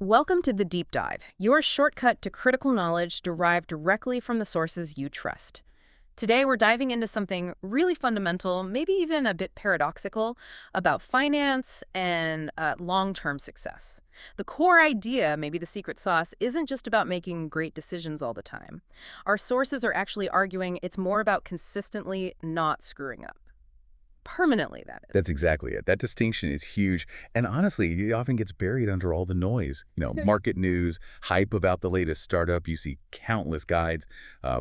Welcome to The Deep Dive, your shortcut to critical knowledge derived directly from the sources you trust. Today, we're diving into something really fundamental, maybe even a bit paradoxical, about finance and long-term success. The core idea, maybe the secret sauce, isn't just about making great decisions all the time. Our sources are actually arguing it's more about consistently not screwing up. Permanently, that is. That's exactly it. That distinction is huge. And honestly, it often gets buried under all the noise. Market news, hype about the latest startup. You see countless guides,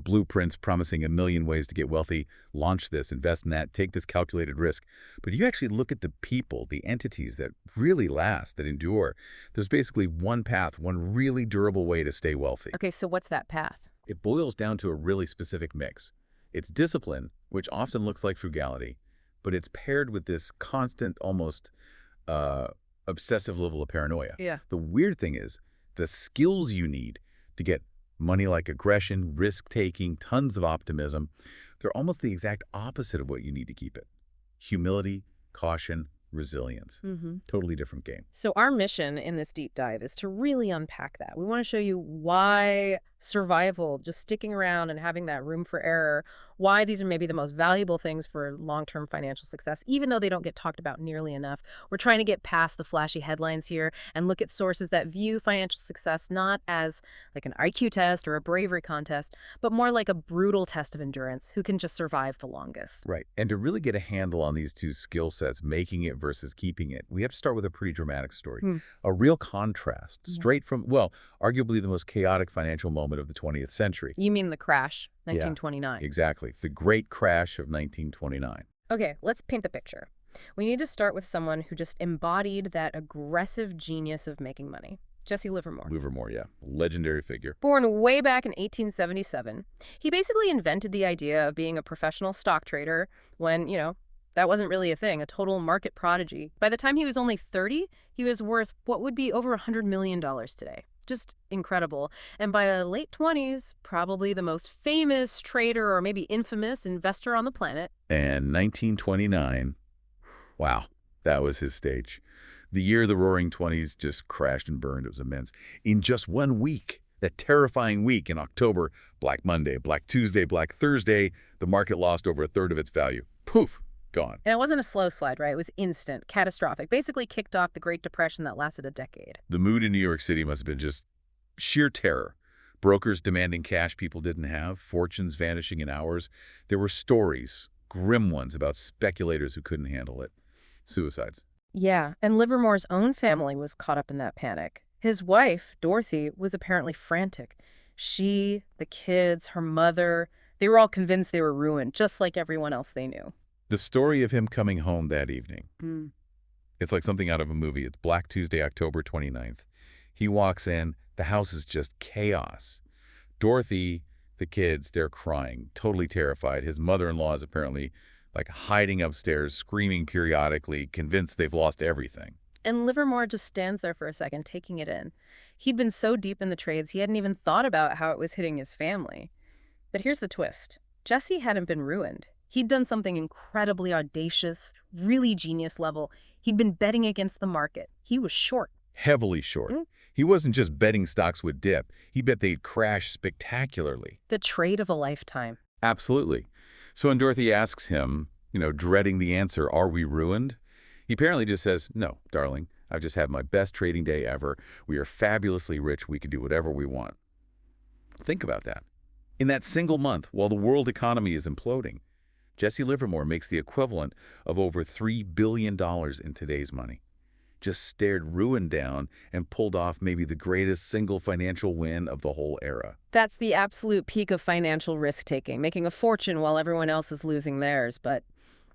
blueprints promising a million ways to get wealthy. Launch this, invest in that, take this calculated risk. But you actually look at the people, the entities that really last, that endure. There's basically one path, one really durable way to stay wealthy. Okay, so what's that path? It boils down to a really specific mix. It's discipline, which often looks like frugality, but it's paired with this constant, almost obsessive level of paranoia. Yeah. The weird thing is, the skills you need to get money like aggression, risk-taking, tons of optimism, they're almost the exact opposite of what you need to keep it. Humility, caution, resilience. Totally different game. So our mission in this deep dive is to really unpack that. We want to show you why survival, just sticking around and having that room for error, why these are maybe the most valuable things for long-term financial success, even though they don't get talked about nearly enough. We're trying to get past the flashy headlines here and look at sources that view financial success not as like an IQ test or a bravery contest, but more like a brutal test of endurance, who can just survive the longest. Right. And to really get a handle on these two skill sets, making it versus keeping it, we have to start with a pretty dramatic story. A real contrast, straight from, well, arguably the most chaotic financial moment of the 20th century. You mean the crash, 1929. Yeah, exactly. The great crash of 1929. Okay, let's paint the picture. We need to start with someone who just embodied that aggressive genius of making money. Jesse Livermore. Livermore, yeah. Legendary figure. Born way back in 1877, he basically invented the idea of being a professional stock trader when, that wasn't really a thing, a total market prodigy. By the time he was only 30, he was worth what would be over $100 million today. Just incredible. And by the late 20s, probably the most famous trader or maybe infamous investor on the planet. And 1929, wow, that was his stage. The year the Roaring Twenties just crashed and burned. It was immense. In just 1 week, that terrifying week in October, Black Monday, Black Tuesday, Black Thursday, the market lost over a third of its value. Poof, gone. And it wasn't a slow slide, right? It was instant, catastrophic. Basically kicked off the Great Depression that lasted a decade. The mood in New York City must have been just sheer terror. Brokers demanding cash people didn't have, fortunes vanishing in hours. There were stories, grim ones, about speculators who couldn't handle it. Suicides. Yeah, and Livermore's own family was caught up in that panic. His wife, Dorothy, was apparently frantic. She, the kids, her mother, they were all convinced they were ruined, just like everyone else they knew. The story of him coming home that evening. It's like something out of a movie. It's Black Tuesday, October 29th. He walks in. The house is just chaos. Dorothy, the kids, they're crying, totally terrified. His mother-in-law is apparently like hiding upstairs, screaming periodically, convinced they've lost everything. And Livermore just stands there for a second, taking it in. He'd been so deep in the trades, he hadn't even thought about how it was hitting his family. But here's the twist. Jesse hadn't been ruined. He'd done something incredibly audacious, really genius level. He'd been betting against the market. He was short. Heavily short. He wasn't just betting stocks would dip. He bet they'd crash spectacularly. The trade of a lifetime. Absolutely. So when Dorothy asks him, dreading the answer, are we ruined? He apparently just says, no, darling, I've just had my best trading day ever. We are fabulously rich. We can do whatever we want. Think about that. In that single month, while the world economy is imploding, Jesse Livermore makes the equivalent of over $3 billion in today's money. Just stared ruin down and pulled off maybe the greatest single financial win of the whole era. That's the absolute peak of financial risk-taking, making a fortune while everyone else is losing theirs. But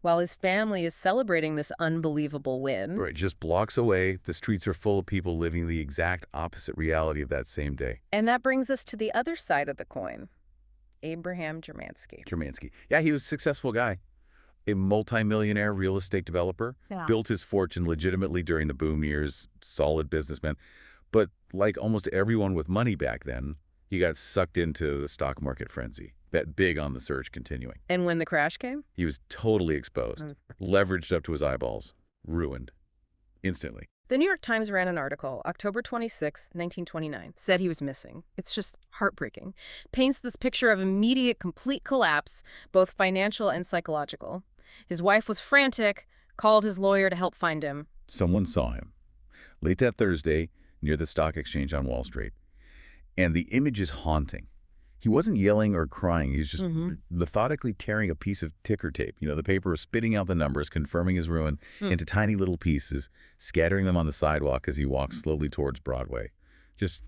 while his family is celebrating this unbelievable win... Right, just blocks away, the streets are full of people living the exact opposite reality of that same day. And that brings us to the other side of the coin. Abraham Germansky. Yeah, he was a successful guy. A multimillionaire real estate developer, built his fortune legitimately during the boom years, solid businessman. But like almost everyone with money back then, he got sucked into the stock market frenzy, bet big on the surge continuing. And when the crash came? He was totally exposed, leveraged up to his eyeballs, ruined, instantly. The New York Times ran an article, October 26, 1929, said he was missing. It's just heartbreaking. Paints this picture of immediate, complete collapse, both financial and psychological. His wife was frantic, called his lawyer to help find him. Someone saw him late that Thursday near the stock exchange on Wall Street. And the image is haunting. He wasn't yelling or crying. He's just methodically tearing a piece of ticker tape. The paper was spitting out the numbers, confirming his ruin into tiny little pieces, scattering them on the sidewalk as he walked slowly towards Broadway. Just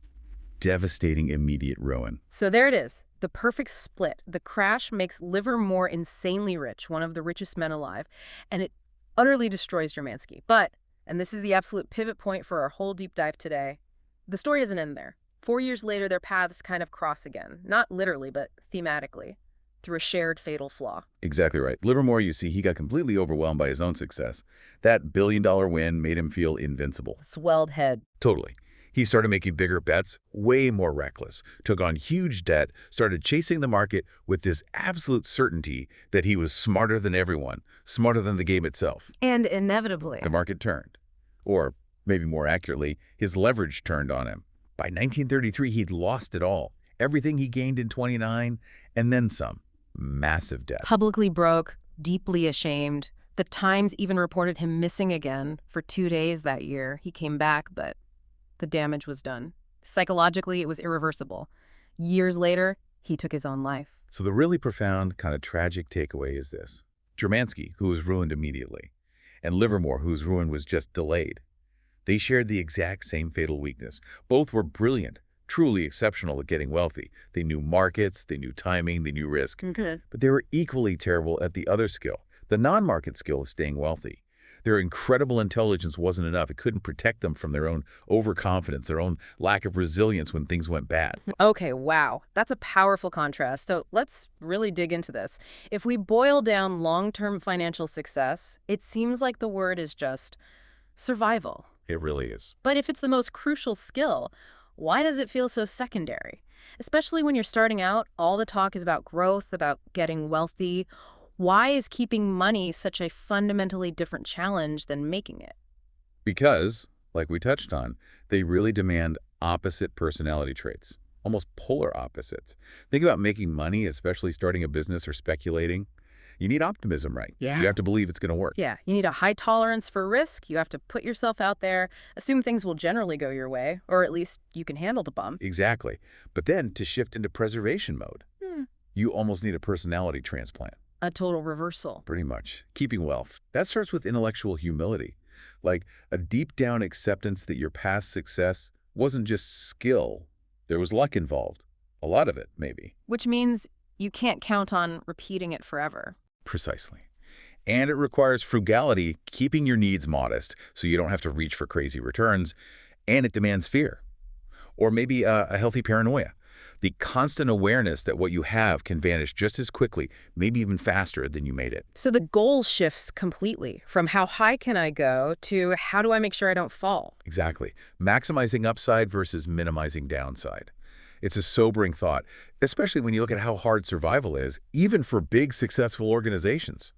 devastating immediate ruin. So there it is, the perfect split. The crash makes Livermore insanely rich, one of the richest men alive, and it utterly destroys Germansky. But, and this is the absolute pivot point for our whole deep dive today, the story doesn't end there. 4 years later, their paths kind of cross again. Not literally, but thematically, through a shared fatal flaw. Exactly right. Livermore, you see, he got completely overwhelmed by his own success. That billion-dollar win made him feel invincible. Swelled head. Totally. He started making bigger bets, way more reckless, took on huge debt, started chasing the market with this absolute certainty that he was smarter than everyone, smarter than the game itself. And inevitably, The market turned. Or, maybe more accurately, his leverage turned on him. By 1933, he'd lost it all. Everything he gained in 29, and then some. Massive debt. publicly broke, deeply ashamed. The Times even reported him missing again for 2 days that year. He came back, but the damage was done. Psychologically, it was irreversible. Years later, he took his own life. So the really profound, kind of tragic takeaway is this. Germansky, who was ruined immediately, and Livermore, whose ruin was just delayed. They shared the exact same fatal weakness. Both were brilliant, truly exceptional at getting wealthy. They knew markets, they knew timing, they knew risk. Okay. But they were equally terrible at the other skill, the non-market skill of staying wealthy. Their incredible intelligence wasn't enough. It couldn't protect them from their own overconfidence, their own lack of resilience when things went bad. Okay, wow. That's a powerful contrast. So let's really dig into this. If we boil down long-term financial success, it seems like the word is just survival. It really is. But if it's the most crucial skill, why does it feel so secondary? Especially when you're starting out, all the talk is about growth, about getting wealthy. Why is keeping money such a fundamentally different challenge than making it? Because, like we touched on, they really demand opposite personality traits, almost polar opposites. Think about making money, especially starting a business or speculating. You need optimism, right? Yeah. You have to believe it's going to work. Yeah, you need a high tolerance for risk. You have to put yourself out there, assume things will generally go your way, or at least you can handle the bumps. Exactly. But then to shift into preservation mode, you almost need a personality transplant. A total reversal. Pretty much. Keeping wealth. That starts with intellectual humility. Like a deep down acceptance that your past success wasn't just skill. There was luck involved. A lot of it, maybe. Which means you can't count on repeating it forever. Precisely. And it requires frugality, keeping your needs modest so you don't have to reach for crazy returns. And it demands fear. Or maybe a healthy paranoia. The constant awareness that what you have can vanish just as quickly, maybe even faster than you made it. So the goal shifts completely from how high can I go to how do I make sure I don't fall? Exactly. Maximizing upside versus minimizing downside. It's a sobering thought, especially when you look at how hard survival is, even for big, successful organizations.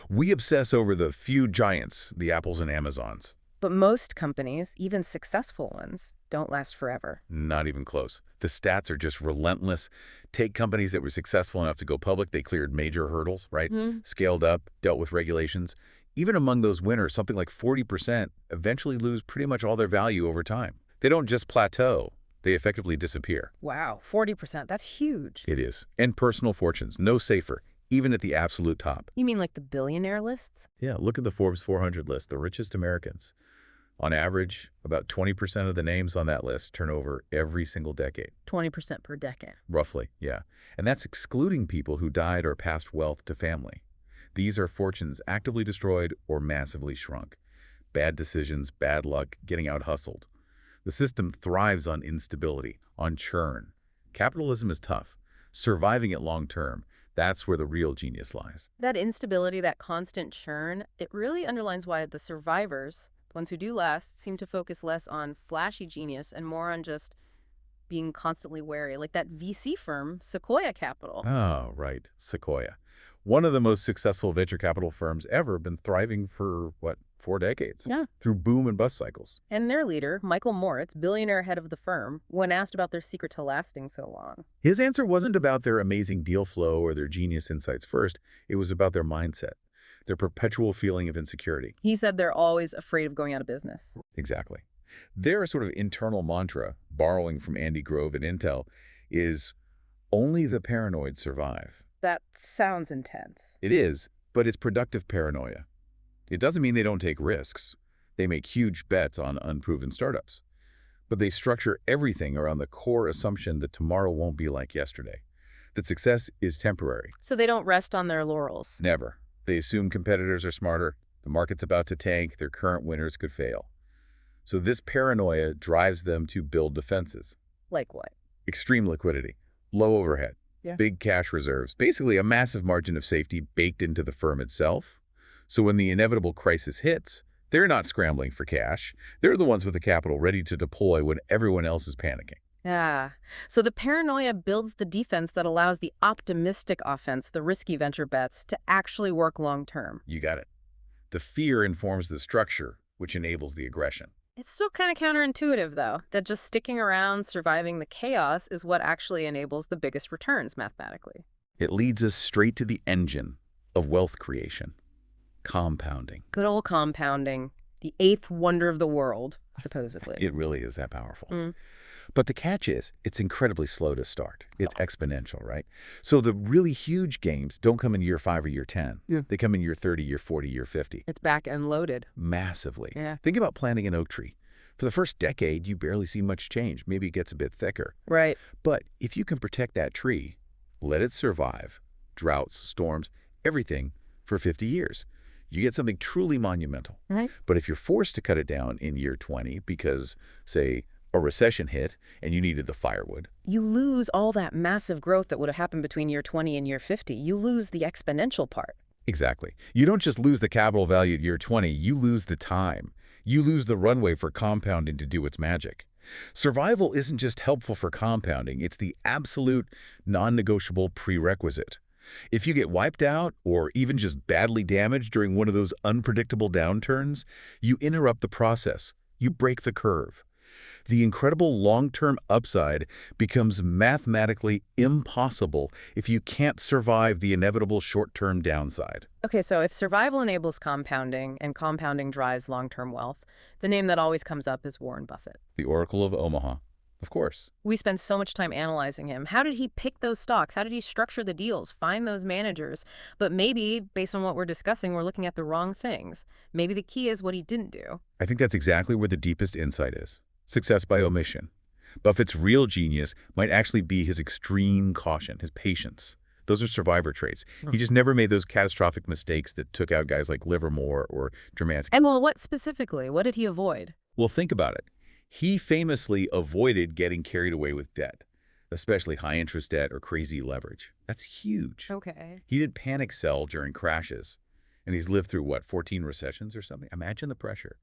We obsess over the few giants, the Apples and Amazons. But most companies, even successful ones, don't last forever. Not even close. The stats are just relentless. Take companies that were successful enough to go public, they cleared major hurdles, right? Scaled up, dealt with regulations. Even among those winners, something like 40% eventually lose pretty much all their value over time. They don't just plateau. They effectively disappear. Wow, 40%. That's huge. It is. And personal fortunes, no safer, even at the absolute top. You mean like the billionaire lists? Yeah, look at the Forbes 400 list, the richest Americans. On average, about 20% of the names on that list turn over every single decade. 20% per decade. Roughly, yeah. And that's excluding people who died or passed wealth to family. These are fortunes actively destroyed or massively shrunk. Bad decisions, bad luck, getting out-hustled. The system thrives on instability, on churn. Capitalism is tough. Surviving it long-term, that's where the real genius lies. That instability, that constant churn, it really underlines why the survivors, the ones who do last, seem to focus less on flashy genius and more on just being constantly wary, like that VC firm, Sequoia Capital. Oh, right, Sequoia. One of the most successful venture capital firms ever, been thriving for, what, 4 decades, Yeah. through boom and bust cycles. And their leader, Michael Moritz, billionaire head of the firm, when asked about their secret to lasting so long. His answer wasn't about their amazing deal flow or their genius insights first. It was about their mindset, their perpetual feeling of insecurity. He said they're always afraid of going out of business. Exactly. Their sort of internal mantra, borrowing from Andy Grove at Intel, is only the paranoid survive. That sounds intense. It is, but it's productive paranoia. It doesn't mean they don't take risks. They make huge bets on unproven startups. But they structure everything around the core assumption that tomorrow won't be like yesterday, that success is temporary. So they don't rest on their laurels. Never. They assume competitors are smarter, the market's about to tank, their current winners could fail. So this paranoia drives them to build defenses. Like what? Extreme liquidity, low overhead, big cash reserves, basically a massive margin of safety baked into the firm itself. So when the inevitable crisis hits, they're not scrambling for cash. They're the ones with the capital ready to deploy when everyone else is panicking. Ah, so the paranoia builds the defense that allows the optimistic offense, the risky venture bets, to actually work long term. You got it. The fear informs the structure, which enables the aggression. It's still kind of counterintuitive, though, that just sticking around, surviving the chaos is what actually enables the biggest returns mathematically. It leads us straight to the engine of wealth creation. Compounding. Good old compounding, the eighth wonder of the world, supposedly. It really is that powerful. But the catch is, it's incredibly slow to start. It's exponential, right? So the really huge gains don't come in year 5 or year 10. They come in year 30, year 40, year 50. It's back-end loaded. Massively. Yeah. Think about planting an oak tree. For the first decade, you barely see much change. Maybe it gets a bit thicker. Right. But if you can protect that tree, let it survive, droughts, storms, everything, for 50 years, you get something truly monumental. Right. But if you're forced to cut it down in year 20 because, say, a recession hit and you needed the firewood, You lose all that massive growth that would have happened between year 20 and year 50. You lose the exponential part. exactly. You don't just lose the capital value at year 20, you lose the time. You lose the runway for compounding to do its magic. Survival isn't just helpful for compounding, it's the absolute non-negotiable prerequisite. If you get wiped out or even just badly damaged during one of those unpredictable downturns, you interrupt the process. You break the curve. The incredible long-term upside becomes mathematically impossible if you can't survive the inevitable short-term downside. Okay, so if survival enables compounding and compounding drives long-term wealth, the name that always comes up is Warren Buffett. The Oracle of Omaha, of course. We spend so much time analyzing him. How did he pick those stocks? How did he structure the deals, find those managers? But maybe, based on what we're discussing, we're looking at the wrong things. Maybe the key is what he didn't do. I think that's exactly where the deepest insight is. Success by omission. Buffett's real genius might actually be his extreme caution, his patience. Those are survivor traits. He just never made those catastrophic mistakes that took out guys like Livermore or Dramansky. And well, what specifically? What did he avoid? Well, think about it. He famously avoided getting carried away with debt, especially high-interest debt or crazy leverage. That's huge. Okay. He didn't panic sell during crashes, and he's lived through, what, 14 recessions or something? Imagine the pressure.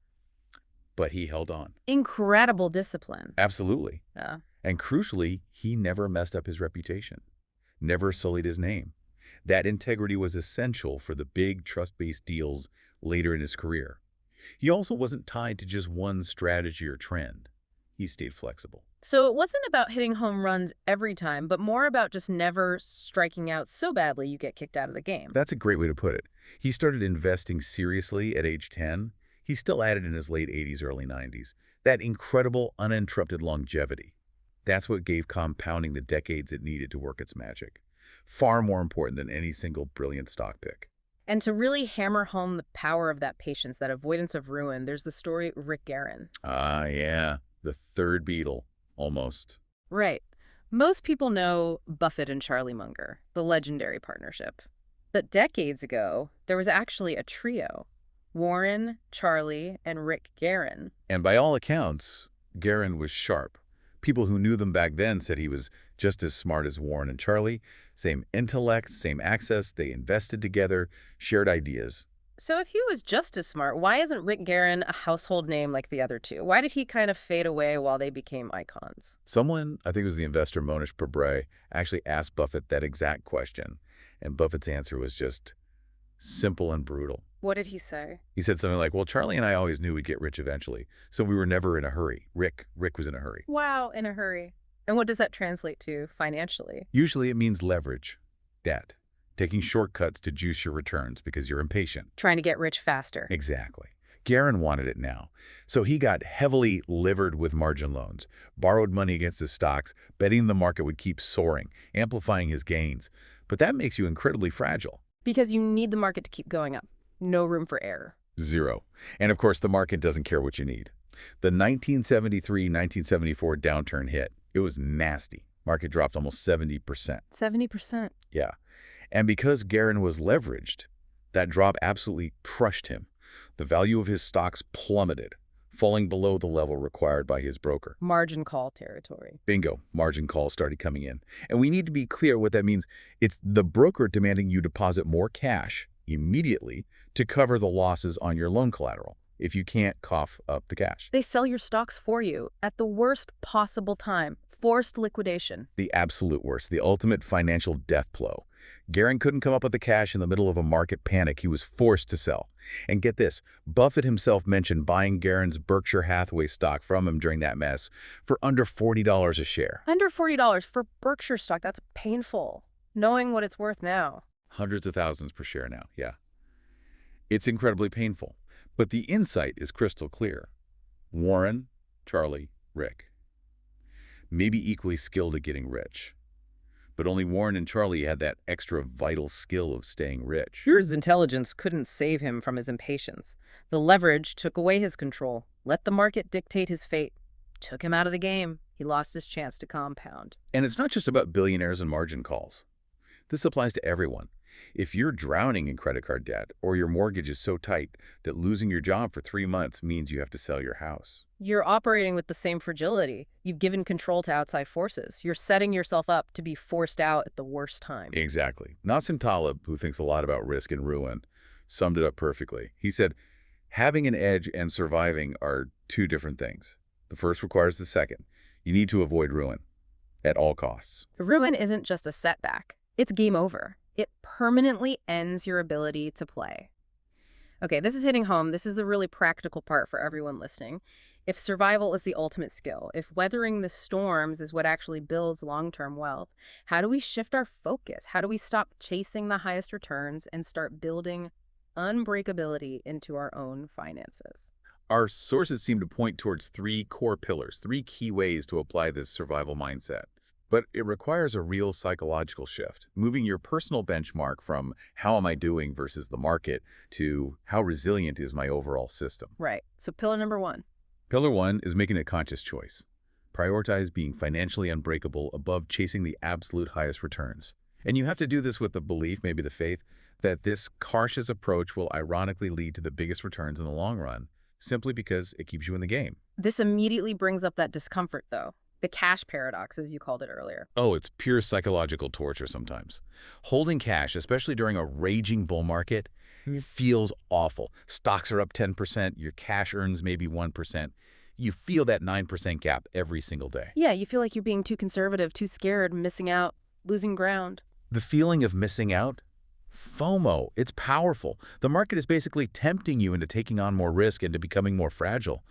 But he held on. Incredible discipline. Absolutely. Yeah. And crucially, he never messed up his reputation, never sullied his name. That integrity was essential for the big trust-based deals later in his career. He also wasn't tied to just one strategy or trend. He stayed flexible. So it wasn't about hitting home runs every time, but more about just never striking out so badly you get kicked out of the game. That's a great way to put it. He started investing seriously at age 10. He still at it in his late 80s, early 90s. That incredible, uninterrupted longevity. That's what gave compounding the decades it needed to work its magic. Far more important than any single brilliant stock pick. And to really hammer home the power of that patience, that avoidance of ruin, there's the story Rick Guerin. Ah, yeah. The third Beatle, almost. Right. Most people know Buffett and Charlie Munger, the legendary partnership. But decades ago, there was actually a trio. Warren, Charlie, and Rick Guerin. And by all accounts, Guerin was sharp. People who knew them back then said he was just as smart as Warren and Charlie. Same intellect, same access. They invested together, shared ideas. So if he was just as smart, why isn't Rick Guerin a household name like the other two? Why did he kind of fade away while they became icons? Someone, I think it was the investor Monish Pabray, actually asked Buffett that exact question. And Buffett's answer was just simple and brutal. What did he say? He said something like, well, Charlie and I always knew we'd get rich eventually, so we were never in a hurry. Rick was in a hurry. Wow, in a hurry. And what does that translate to financially? Usually it means leverage, debt, taking shortcuts to juice your returns because you're impatient. Trying to get rich faster. Exactly. Guerin wanted it now, so he got heavily livered with margin loans, borrowed money against his stocks, betting the market would keep soaring, amplifying his gains. But that makes you incredibly fragile. Because you need the market to keep going up. No room for error. Zero. And of course, the market doesn't care what you need. The 1973-1974 downturn hit. It was nasty. Market dropped almost 70%. 70%. Yeah. And because Guerin was leveraged, that drop absolutely crushed him. The value of his stocks plummeted, falling below the level required by his broker. Margin call territory. Bingo, margin calls started coming in. And we need to be clear what that means. It's the broker demanding you deposit more cash immediately to cover the losses on your loan collateral if you can't cough up the cash. They sell your stocks for you at the worst possible time. Forced liquidation. The absolute worst, the ultimate financial death blow. Guerin couldn't come up with the cash in the middle of a market panic. He was forced to sell. And get this, Buffett himself mentioned buying Guerin's Berkshire Hathaway stock from him during that mess for under $40 a share. Under $40 for Berkshire stock. That's painful. Knowing what it's worth now. Hundreds of thousands per share now, yeah. It's incredibly painful. But the insight is crystal clear. Warren, Charlie, Rick. Maybe equally skilled at getting rich. But only Warren and Charlie had that extra vital skill of staying rich. His intelligence couldn't save him from his impatience. The leverage took away his control, let the market dictate his fate, took him out of the game. He lost his chance to compound. And it's not just about billionaires and margin calls. This applies to everyone. If you're drowning in credit card debt or your mortgage is so tight that losing your job for 3 months means you have to sell your house. You're operating with the same fragility. You've given control to outside forces. You're setting yourself up to be forced out at the worst time. Exactly. Nassim Taleb, who thinks a lot about risk and ruin, summed it up perfectly. He said, having an edge and surviving are two different things. The first requires the second. You need to avoid ruin at all costs. Ruin isn't just a setback. It's game over. It permanently ends your ability to play. Okay, this is hitting home. This is the really practical part for everyone listening. If survival is the ultimate skill, if weathering the storms is what actually builds long-term wealth, how do we shift our focus? How do we stop chasing the highest returns and start building unbreakability into our own finances? Our sources seem to point towards 3 core pillars, 3 key ways to apply this survival mindset. But it requires a real psychological shift, moving your personal benchmark from how am I doing versus the market to how resilient is my overall system. Right. So pillar number 1. Pillar 1 is making a conscious choice. Prioritize being financially unbreakable above chasing the absolute highest returns. And you have to do this with the belief, maybe the faith, that this cautious approach will ironically lead to the biggest returns in the long run, simply because it keeps you in the game. This immediately brings up that discomfort, though. The cash paradox, as you called it earlier. Oh, it's pure psychological torture sometimes. Holding cash, especially during a raging bull market, feels awful. Stocks are up 10%, your cash earns maybe 1%. You feel that 9% gap every single day. Yeah, you feel like you're being too conservative, too scared, missing out, losing ground. The feeling of missing out? FOMO. It's powerful. The market is basically tempting you into taking on more risk and to becoming more fragile.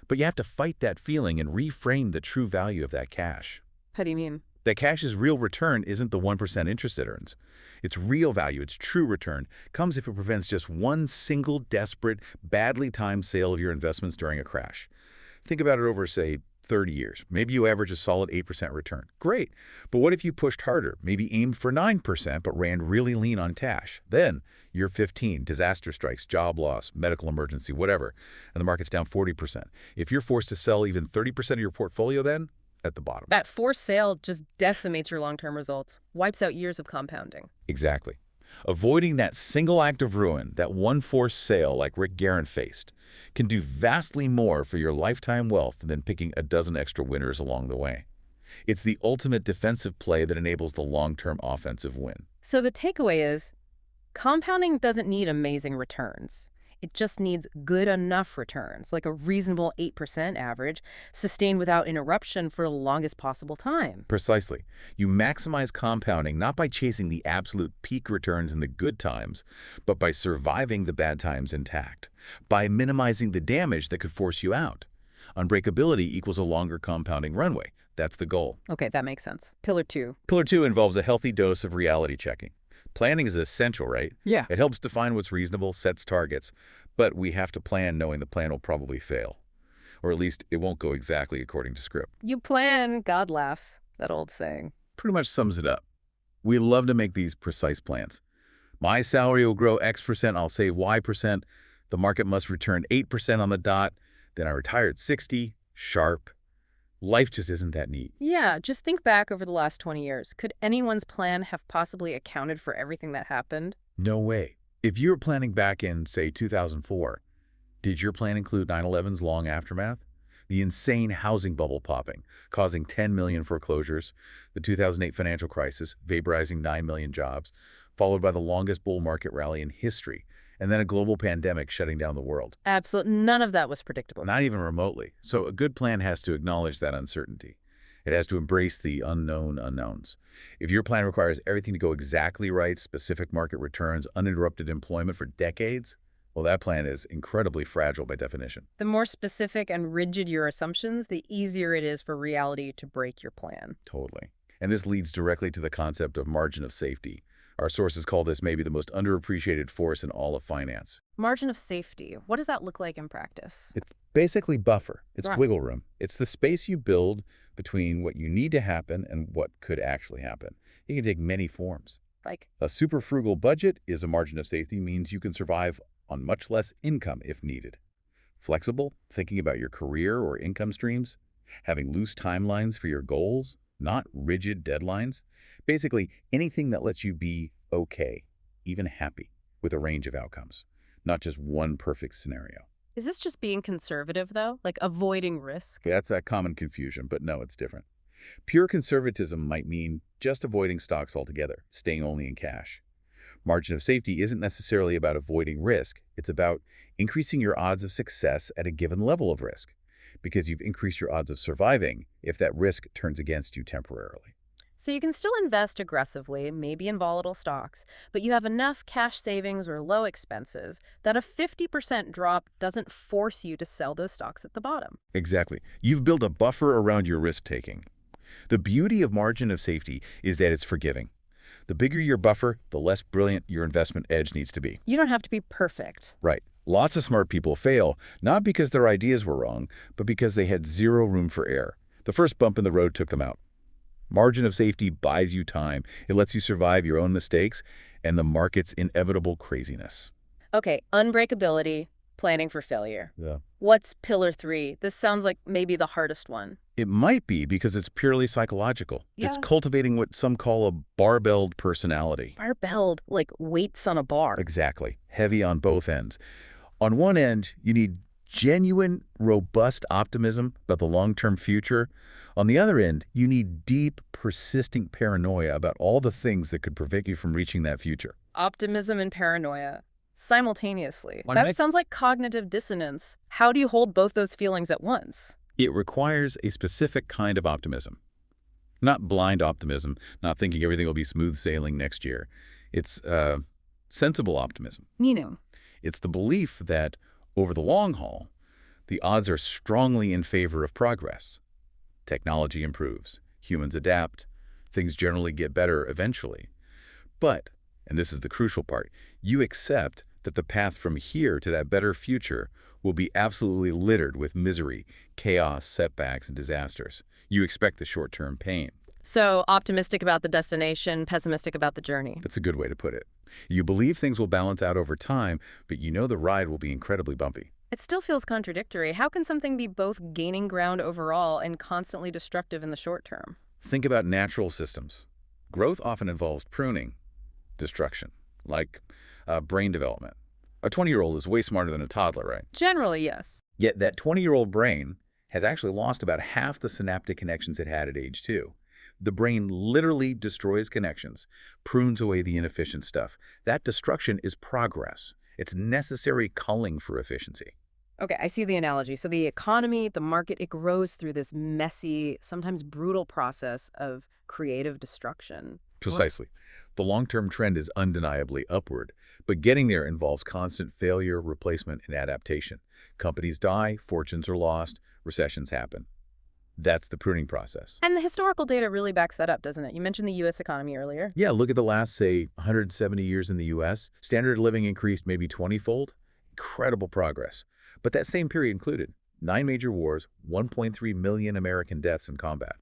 But you have to fight that feeling and reframe the true value of that cash. How do you mean? That cash's real return isn't the 1% interest it earns. Its real value, its true return, comes if it prevents just one single desperate, badly timed sale of your investments during a crash. Think about it over, say, 30 years. Maybe you average a solid 8% return. Great. But what if you pushed harder, maybe aimed for 9%, but ran really lean on cash? Then, year 15, disaster strikes, job loss, medical emergency, whatever, and the market's down 40%. If you're forced to sell even 30% of your portfolio then, at the bottom. That forced sale just decimates your long-term results, wipes out years of compounding. Exactly. Avoiding that single act of ruin, that one forced sale like Rick Guerin faced, can do vastly more for your lifetime wealth than picking a dozen extra winners along the way. It's the ultimate defensive play that enables the long-term offensive win. So the takeaway is, compounding doesn't need amazing returns. It just needs good enough returns, like a reasonable 8% average, sustained without interruption for the longest possible time. Precisely. You maximize compounding not by chasing the absolute peak returns in the good times, but by surviving the bad times intact, by minimizing the damage that could force you out. Unbreakability equals a longer compounding runway. That's the goal. Okay, that makes sense. Pillar 2. Pillar 2 involves a healthy dose of reality checking. Planning is essential, right? Yeah. It helps define what's reasonable, sets targets, but we have to plan knowing the plan will probably fail. Or at least it won't go exactly according to script. You plan, God laughs, that old saying. Pretty much sums it up. We love to make these precise plans. My salary will grow X%, I'll save Y%. The market must return 8% on the dot. Then I retire at 60, sharp. Life just isn't that neat. Yeah, just think back over the last 20 years. Could anyone's plan have possibly accounted for everything that happened? No way. If you were planning back in, say, 2004, did your plan include 9/11's long aftermath? The insane housing bubble popping, causing 10 million foreclosures, the 2008 financial crisis, vaporizing 9 million jobs, followed by the longest bull market rally in history, and then a global pandemic shutting down the world. Absolutely none of that was predictable. Not even remotely. So a good plan has to acknowledge that uncertainty. It has to embrace the unknown unknowns. If your plan requires everything to go exactly right, specific market returns, uninterrupted employment for decades, well, that plan is incredibly fragile by definition. The more specific and rigid your assumptions, the easier it is for reality to break your plan. Totally. And this leads directly to the concept of margin of safety. Our sources call this maybe the most underappreciated force in all of finance. Margin of safety. What does that look like in practice? It's basically buffer. It's Right. wiggle room. It's the space you build between what you need to happen and what could actually happen. It can take many forms. Like, A super frugal budget is a margin of safety, means you can survive on much less income if needed. Flexible, thinking about your career or income streams, having loose timelines for your goals, not rigid deadlines. Basically, anything that lets you be okay, even happy, with a range of outcomes, not just one perfect scenario. is this just being conservative, though? Like avoiding risk? That's a common confusion, but no, it's different. Pure conservatism might mean just avoiding stocks altogether, staying only in cash. Margin of safety isn't necessarily about avoiding risk. It's about increasing your odds of success at a given level of risk, because you've increased your odds of surviving if that risk turns against you temporarily. So you can still invest aggressively, maybe in volatile stocks, but you have enough cash savings or low expenses that a 50% drop doesn't force you to sell those stocks at the bottom. Exactly. You've built a buffer around your risk-taking. The beauty of margin of safety is that it's forgiving. The bigger your buffer, the less brilliant your investment edge needs to be. You don't have to be perfect. Right. Lots of smart people fail, not because their ideas were wrong, but because they had zero room for error. The first bump in the road took them out. Margin of safety buys you time. It lets you survive your own mistakes and the market's inevitable craziness. Okay, unbreakability, planning for failure. Yeah. What's pillar 3? This sounds like maybe the hardest one. It might be because it's purely psychological. It's Yeah. cultivating what some call a barbelled personality. Barbelled, like weights on a bar. Exactly. Heavy on both ends. On one end, you need genuine, robust optimism about the long-term future. On the other end, you need deep, persistent paranoia about all the things that could prevent you from reaching that future. Optimism and paranoia simultaneously. One That mic- sounds like cognitive dissonance. How do you hold both those feelings at once? It requires a specific kind of optimism. Not blind optimism, not thinking everything will be smooth sailing next year. It's sensible optimism. You know. It's the belief that, over the long haul, the odds are strongly in favor of progress. Technology improves, humans adapt, things generally get better eventually. But, and this is the crucial part, you accept that the path from here to that better future will be absolutely littered with misery, chaos, setbacks, and disasters. You expect the short-term pain. So optimistic about the destination, pessimistic about the journey. That's a good way to put it. You believe things will balance out over time, but you know the ride will be incredibly bumpy. It still feels contradictory. How can something be both gaining ground overall and constantly destructive in the short term? Think about natural systems. Growth often involves pruning, destruction, like brain development. A 20-year-old is way smarter than a toddler, right? Generally, yes. Yet that 20-year-old brain has actually lost about half the synaptic connections it had at age 2. The brain literally destroys connections, prunes away the inefficient stuff. That destruction is progress. It's necessary culling for efficiency. Okay, I see the analogy. So the economy, the market, it grows through this messy, sometimes brutal process of creative destruction. What? Precisely. The long-term trend is undeniably upward, but getting there involves constant failure, replacement, and adaptation. Companies die, fortunes are lost, recessions happen. That's the pruning process. And the historical data really backs that up, doesn't it? You mentioned the U.S. economy earlier. Yeah, look at the last, say, 170 years in the U.S. Standard of living increased maybe 20-fold. Incredible progress. But that same period included 9 major wars, 1.3 million American deaths in combat.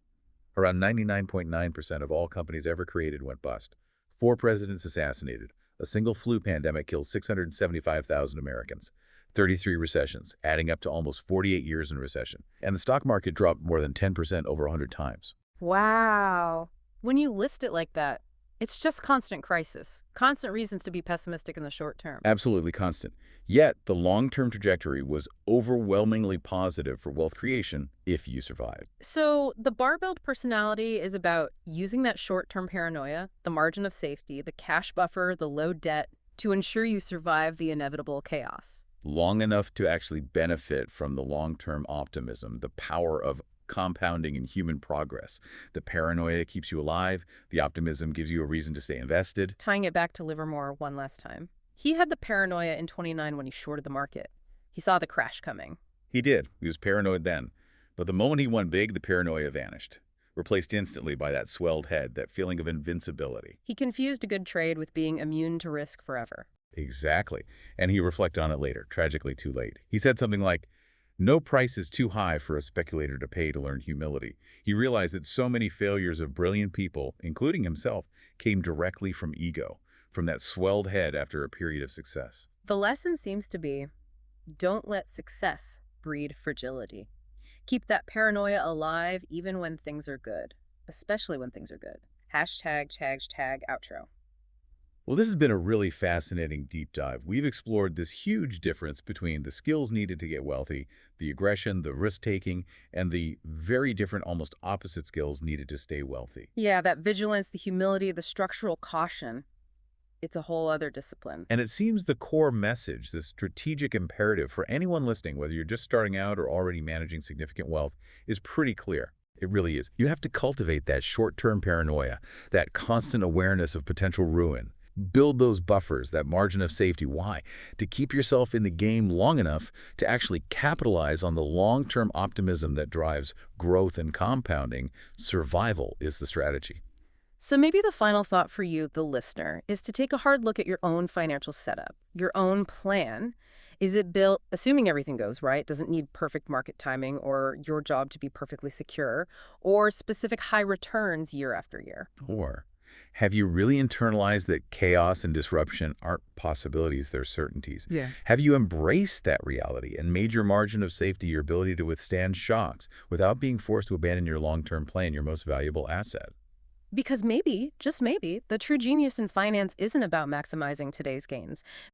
Around 99.9% of all companies ever created went bust. 4 presidents assassinated. A single flu pandemic killed 675,000 Americans. 33 recessions, adding up to almost 48 years in recession. And the stock market dropped more than 10% over 100 times. Wow. When you list it like that, it's just constant crisis, constant reasons to be pessimistic in the short term. Absolutely constant. Yet, the long-term trajectory was overwhelmingly positive for wealth creation if you survive. So the barbelled personality is about using that short-term paranoia, the margin of safety, the cash buffer, the low debt, to ensure you survive the inevitable chaos. Long enough to actually benefit from the long-term optimism, the power of compounding in human progress. The paranoia keeps you alive. The optimism gives you a reason to stay invested. Tying it back to Livermore one last time. He had the paranoia in 29 when he shorted the market. He saw the crash coming. He did. He was paranoid then. But the moment he went big, the paranoia vanished, replaced instantly by that swelled head, that feeling of invincibility. He confused a good trade with being immune to risk forever. Exactly. And he reflected on it later, tragically too late. He said something like, "No price is too high for a speculator to pay to learn humility." He realized that so many failures of brilliant people, including himself, came directly from ego, from that swelled head after a period of success. The lesson seems to be, don't let success breed fragility. Keep that paranoia alive even when things are good, especially when things are good. Hashtag outro. Well, this has been a really fascinating deep dive. We've explored this huge difference between the skills needed to get wealthy, the aggression, the risk-taking, and the very different, almost opposite skills needed to stay wealthy. Yeah, that vigilance, the humility, the structural caution. It's a whole other discipline. And it seems the core message, the strategic imperative for anyone listening, whether you're just starting out or already managing significant wealth, is pretty clear. It really is. You have to cultivate that short-term paranoia, that constant awareness of potential ruin. Build those buffers, that margin of safety. Why? To keep yourself in the game long enough to actually capitalize on the long-term optimism that drives growth and compounding. Survival is the strategy. So maybe the final thought for you, the listener, is to take a hard look at your own financial setup, your own plan. Is it built, assuming everything goes right, doesn't need perfect market timing or your job to be perfectly secure, or specific high returns year after year? Or have you really internalized that chaos and disruption aren't possibilities, they're certainties? Yeah. Have you embraced that reality and made your margin of safety your ability to withstand shocks without being forced to abandon your long-term plan, your most valuable asset? Because maybe, just maybe, the true genius in finance isn't about maximizing today's gains.